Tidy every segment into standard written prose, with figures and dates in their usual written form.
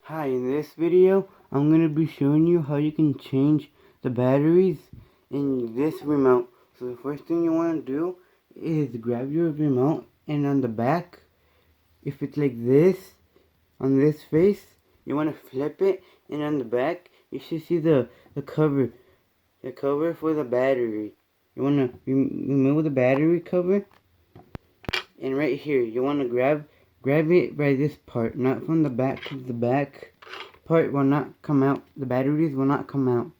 Hi, in this video, I'm going to be showing you how you can change the batteries in this remote. So the first thing you want to do is grab your remote, and on the back, if it's like this, on this face, you want to flip it, and on the back, you should see the cover for the battery. You want to remove the battery cover, and right here, you want to grab it by this part, not from the back, because the back part will not come out. The batteries will not come out.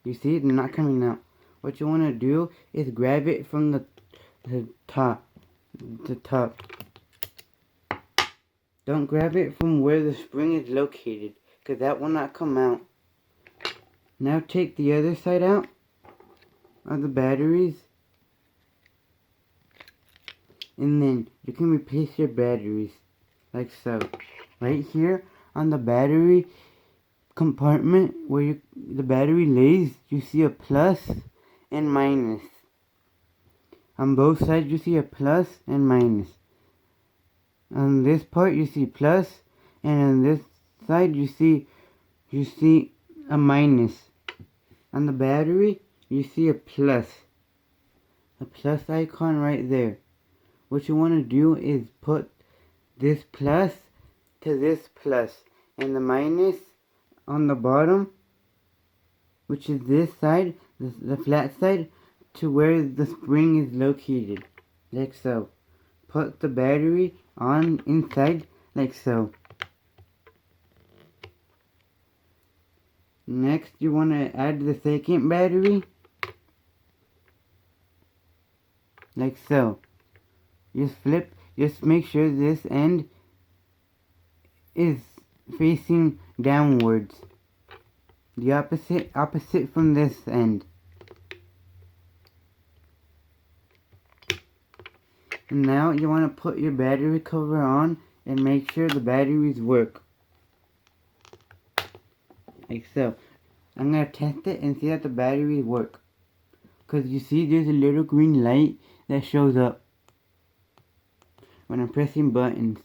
You see, they're not coming out. What you want to do is grab it from the top. The top. Don't grab it from where the spring is located, because that will not come out. Now take the other side out of the batteries, and then you can replace your batteries like so. Right here on the battery compartment where the battery lays, you see a plus and minus. On both sides you see a plus and minus. On this part you see plus, and on this side you see a minus. On the battery you see a plus icon right there. What you want to do is put this plus to this plus, and the minus on the bottom, which is this side, the flat side, to where the spring is located, like so. Put the battery on inside, like so. Next, you want to add the second battery, like so. Just make sure this end is facing downwards. The opposite from this end. And now you want to put your battery cover on and make sure the batteries work. Like so. I'm going to test it and see that the batteries work. Because you see there's a little green light that shows up when I'm pressing buttons.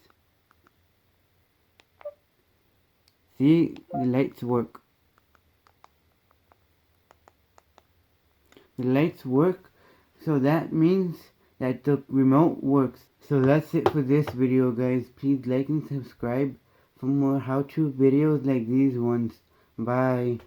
See, the lights work. The lights work, so that means that the remote works. So that's it for this video, guys. Please like and subscribe for more how-to videos like these ones. Bye.